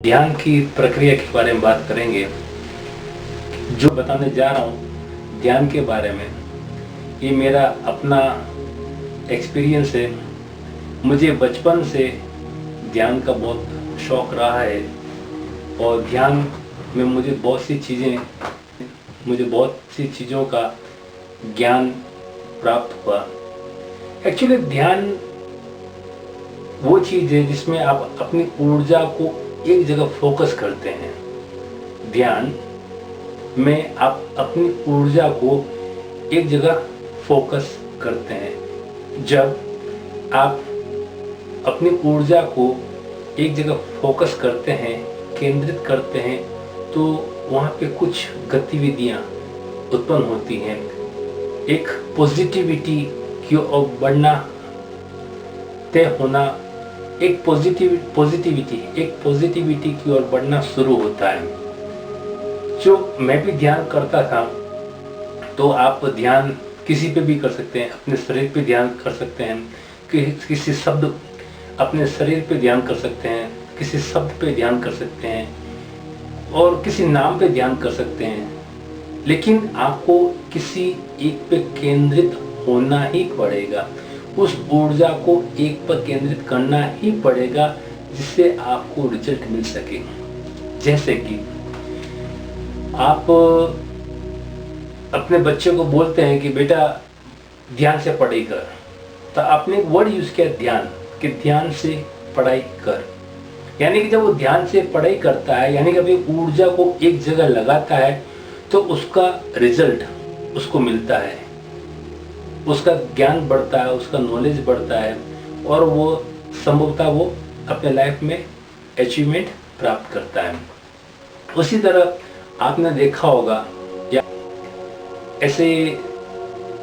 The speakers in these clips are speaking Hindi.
ध्यान की प्रक्रिया के बारे में बात करेंगे। जो बताने जा रहा हूँ ध्यान के बारे में, ये मेरा अपना एक्सपीरियंस है। मुझे बचपन से ध्यान का बहुत शौक़ रहा है और ध्यान में मुझे बहुत सी चीज़ों का ज्ञान प्राप्त हुआ। एक्चुअली ध्यान वो चीज़ है जिसमें आप अपनी ऊर्जा को एक जगह फोकस करते हैं। ध्यान में आप अपनी ऊर्जा को एक जगह फोकस करते हैं। जब आप अपनी ऊर्जा को एक जगह फोकस करते हैं, केंद्रित करते हैं, तो वहाँ पे कुछ गतिविधियाँ उत्पन्न होती हैं। एक पॉजिटिविटी की ओर बढ़ना, तय होना, एक पॉजिटिविटी की ओर बढ़ना शुरू होता है। जो मैं भी ध्यान करता था, तो आप ध्यान किसी पे भी कर सकते हैं। अपने शरीर पे ध्यान कर सकते हैं, किसी शब्द, अपने शरीर पे ध्यान कर सकते हैं, किसी शब्द पे ध्यान कर सकते हैं और किसी नाम पे ध्यान कर सकते हैं। लेकिन आपको किसी एक पे केंद्रित होना ही पड़ेगा। उस ऊर्जा को एक पर केंद्रित करना ही पड़ेगा जिससे आपको रिजल्ट मिल सके। जैसे कि आप अपने बच्चे को बोलते हैं कि बेटा ध्यान से पढ़ाई कर, तो आपने एक वर्ड यूज किया ध्यान, कि ध्यान से पढ़ाई कर। यानी कि जब वो ध्यान से पढ़ाई करता है, यानी कि अपनी ऊर्जा को एक जगह लगाता है, तो उसका रिजल्ट उसको मिलता है, उसका ज्ञान बढ़ता है, उसका नॉलेज बढ़ता है और वो संभवतः वो अपने लाइफ में अचीवमेंट प्राप्त करता है। उसी तरह आपने देखा होगा, या ऐसे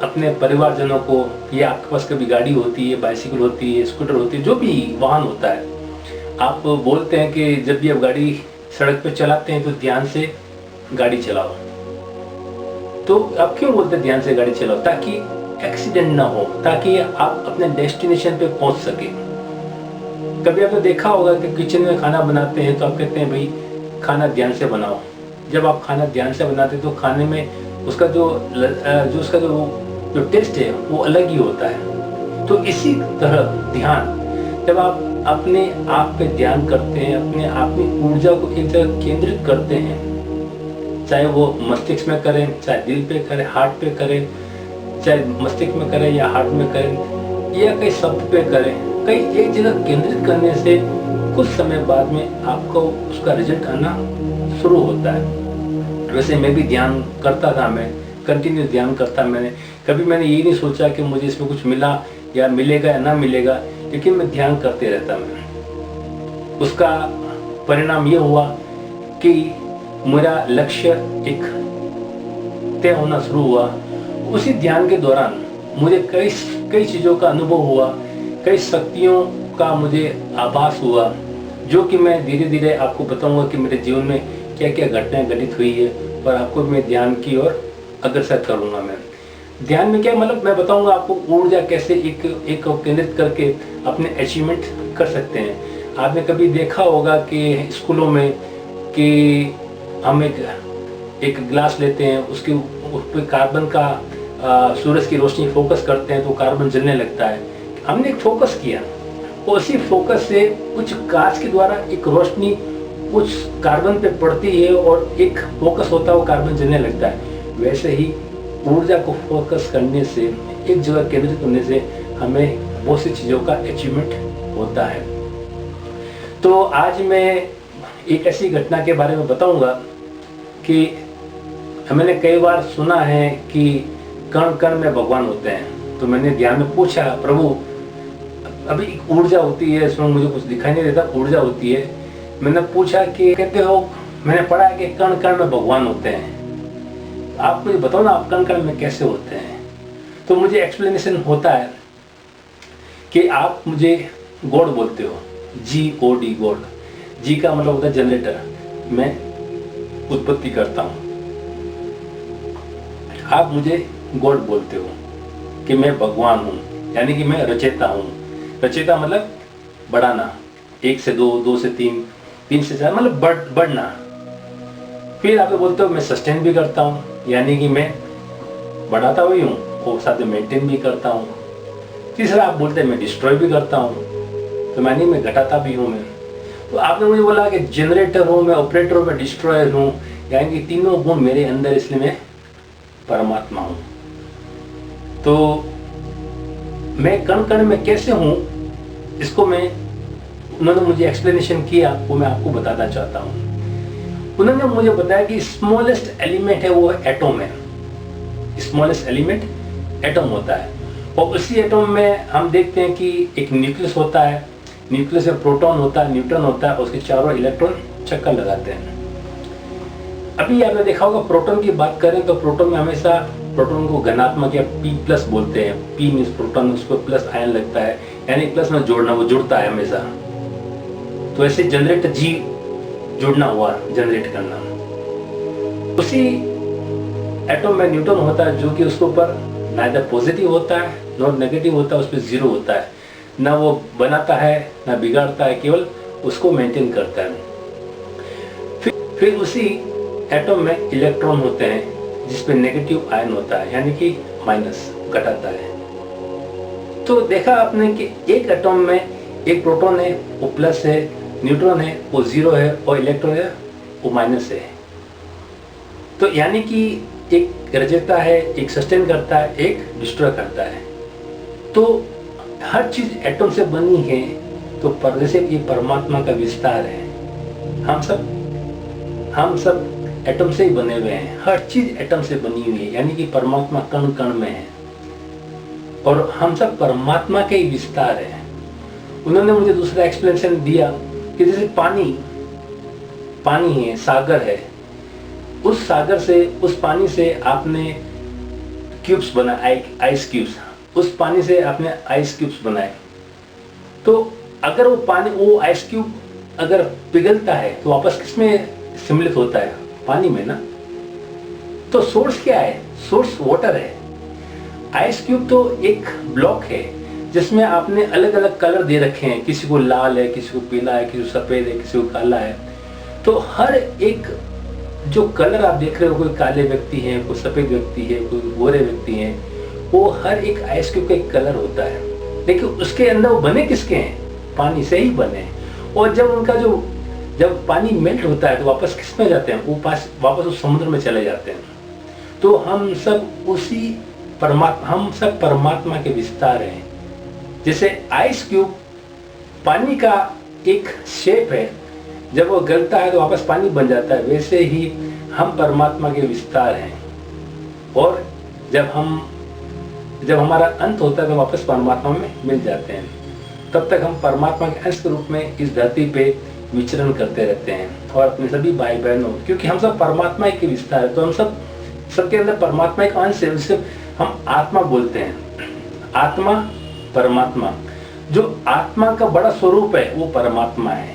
अपने परिवारजनों को, या आपके पास कभी गाड़ी होती है, बाइसिकल होती है, स्कूटर होती है, जो भी वाहन होता है, आप बोलते हैं कि जब भी आप गाड़ी सड़क पे चलाते हैं तो ध्यान से गाड़ी चलाओ। तो आप क्यों बोलते हैं ध्यान से गाड़ी चलाओ? ताकि एक्सीडेंट ना हो, ताकि आप अपने डेस्टिनेशन पे पहुंच सके। कभी आपने देखा होगा कि किचन में खाना बनाते हैं तो आप कहते हैं भाई खाना ध्यान से बनाओ। जब आप खाना ध्यान से बनाते हैं तो खाने में उसका जो टेस्ट है वो अलग ही होता है। तो इसी तरह ध्यान, जब आप अपने आप पे ध्यान करते हैं, अपनी ऊर्जा को एक जगह केंद्रित करते हैं, चाहे वो मस्तिष्क में करें, चाहे दिल पे करें, हार्ट पे करें, चाहे मस्तिष्क में करें या हार्ट में करें, या कई शब्द पे करें, कई एक जगह केंद्रित करने से कुछ समय बाद में आपको उसका रिजल्ट आना शुरू होता है। वैसे मैं भी ध्यान करता था, मैं कंटिन्यू ध्यान करता। मैंने ये नहीं सोचा कि मुझे इसमें कुछ मिला या मिलेगा या ना मिलेगा, लेकिन मैं ध्यान करते रहता। मैं उसका परिणाम ये हुआ कि मेरा लक्ष्य एक तय होना शुरू हुआ। उसी ध्यान के दौरान मुझे कई चीज़ों का अनुभव हुआ, कई शक्तियों का मुझे आभास हुआ, जो कि मैं धीरे धीरे आपको बताऊंगा कि मेरे जीवन में क्या क्या घटनाएं घटित हुई है, और आपको मैं ध्यान की ओर अग्रसर करूंगा। मैं ध्यान में क्या मतलब मैं बताऊंगा आपको ऊर्जा कैसे एक केंद्रित करके अपने अचीवमेंट कर सकते हैं। आपने कभी देखा होगा कि स्कूलों में कि हम एक ग्लास लेते हैं, उस पर कार्बन का सूरज की रोशनी फोकस करते हैं तो कार्बन जलने लगता है। हमने एक फोकस किया, उसी फोकस से कुछ कांच के द्वारा एक रोशनी कुछ कार्बन पे पड़ती है और एक फोकस होता है, वो कार्बन जलने लगता है। वैसे ही ऊर्जा को फोकस करने से, एक जगह केंद्रित करने से हमें बहुत सी चीज़ों का अचीवमेंट होता है। तो आज मैं एक ऐसी घटना के बारे में बताऊंगा कि मैंने कई बार सुना है कि कण कण में भगवान होते हैं। तो मैंने ध्यान में पूछा, प्रभु अभी ऊर्जा होती है, इसमें मुझे कुछ दिखाई नहीं देता, ऊर्जा होती है। मैंने पूछा कि कहते हो, मैंने पढ़ा है कि कण कण में भगवान होते हैं, आप मुझे बताओ ना आप कण कण में कैसे होते हैं। तो मुझे एक्सप्लेनेशन होता है कि आप मुझे गॉड बोलते हो, GOD, गॉड। जी का मतलब होता है जनरेटर, मैं उत्पत्ति करता हूँ। आप मुझे गॉड बोलते हो कि मैं भगवान हूँ, यानी कि मैं रचयिता हूँ। रचयिता मतलब बढ़ाना, 1 से 2, 2 से 3, 3 से 4 मतलब बढ़ना। फिर आप बोलते हो मैं सस्टेन भी करता हूँ, यानी कि मैं बढ़ाता हुई हूँ और साथ में मेंटेन भी करता हूँ। तीसरा आप बोलते हैं मैं डिस्ट्रॉय भी करता हूँ, तो यानी मैं घटाता भी हूँ मैं। तो आपने मुझे बोला कि जनरेटर हूँ मैं, ऑपरेटर हूँ मैं, डिस्ट्रॉयर हूँ, यानी कि तीनों गुण मेरे अंदर, इसलिए मैं परमात्मा हूँ। तो मैं कण कण में कैसे हूँ, इसको उन्होंने मुझे एक्सप्लेनेशन किया, वो मैं आपको बताना चाहता हूँ। उन्होंने मुझे बताया कि स्मॉलेस्ट एलिमेंट है वो एटम है। स्मॉलेस्ट एलिमेंट एटम होता है, और उसी एटम में हम देखते हैं कि एक न्यूक्लियस होता है, न्यूक्लियस में प्रोटॉन होता है, न्यूट्रॉन होता है, उसके चारों इलेक्ट्रॉन चक्कर लगाते हैं। अभी आपने देखा होगा प्रोटॉन की बात करें तो प्रोटॉन में हमेशा प्रोटॉन को धनात्मक या P+ बोलते हैं। P मीन्स प्रोटॉन, उसको प्लस आयन लगता है, यानी प्लस में जोड़ना, वो जुड़ता है हमेशा। तो ऐसे जनरेट G जुड़ना हुआ, जनरेट करना। उसी एटम में न्यूट्रॉन होता है जो कि उसके ऊपर नाइदर पॉजिटिव होता है नॉट नेगेटिव होता है, उस पर 0 होता है, ना वो बनाता है ना बिगाड़ता है, केवल उसको मेंटेन करता है। फिर उसी एटम में इलेक्ट्रॉन होते हैं जिसपे नेगेटिव आयन होता है, यानी कि माइनस, घटाता है। तो देखा आपने कि एक एटम में एक प्रोटॉन है वो प्लस है, न्यूट्रॉन है वो 0 है, और इलेक्ट्रॉन है वो माइनस है। तो यानी कि एक रचता है, एक सस्टेन करता है, एक डिस्ट्रॉय करता है। तो हर चीज एटम से बनी है, तो जैसे ये परमात्मा का विस्तार है। हम सब एटम से ही बने हुए हैं, हर चीज एटम से बनी हुई है, यानी कि परमात्मा कण कण में है, और हम सब परमात्मा के ही विस्तार है। उन्होंने मुझे दूसरा एक्सप्लेनेशन दिया कि जैसे पानी है, सागर है, उस सागर से, उस पानी से आपने क्यूब्स बनाए, आइस क्यूब्स, उस पानी से आपने आइस क्यूब्स बनाए। तो अगर वो पानी, वो आइस क्यूब अगर पिघलता है तो वापस किसमें सम्मिलित होता है? पानी में ना। तो सोर्स क्या है? सोर्स वाटर है। आइस क्यूब तो एक ब्लॉक है जिसमें आपने अलग अलग कलर दे रखे हैं, किसी को लाल है, किसी को पीला है, किसी को सफेद है, किसी को काला है। तो हर एक जो कलर आप देख रहे हो, कोई काले व्यक्ति हैं, कोई सफेद व्यक्ति है, कोई गोरे व्यक्ति हैं, वो हर एक आइस क्यूब का एक कलर होता है। लेकिन उसके अंदर वो बने किसके हैं? पानी से ही बने। और जब पानी मेल्ट होता है तो वापस किस में जाते हैं? वो वापस उस समुद्र में चले जाते हैं। तो हम सब परमात्मा के विस्तार हैं। जैसे आइस क्यूब पानी का एक शेप है, जब वो गलता है तो वापस पानी बन जाता है, वैसे ही हम परमात्मा के विस्तार हैं। और जब हमारा अंत होता है तो वापस परमात्मा में मिल जाते हैं। तब तक हम परमात्मा के अंश के रूप में इस धरती पे विचरण करते रहते हैं, और अपने सभी भाई बहनों, क्योंकि हम सब परमात्मा के विस्तार है, तो हम सबके अंदर परमात्मा एक अंश है, जिसे हम आत्मा बोलते हैं। आत्मा, परमात्मा, जो आत्मा का बड़ा स्वरूप है वो परमात्मा है।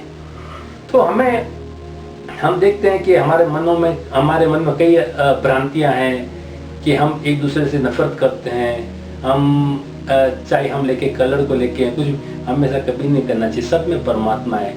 तो हम देखते हैं कि हमारे मन में कई भ्रांतियां हैं कि हम एक दूसरे से नफरत करते हैं। चाहे हम लेके कलर को लेके कुछ हमेशा कभी नहीं करना चाहिए। सब में परमात्मा है।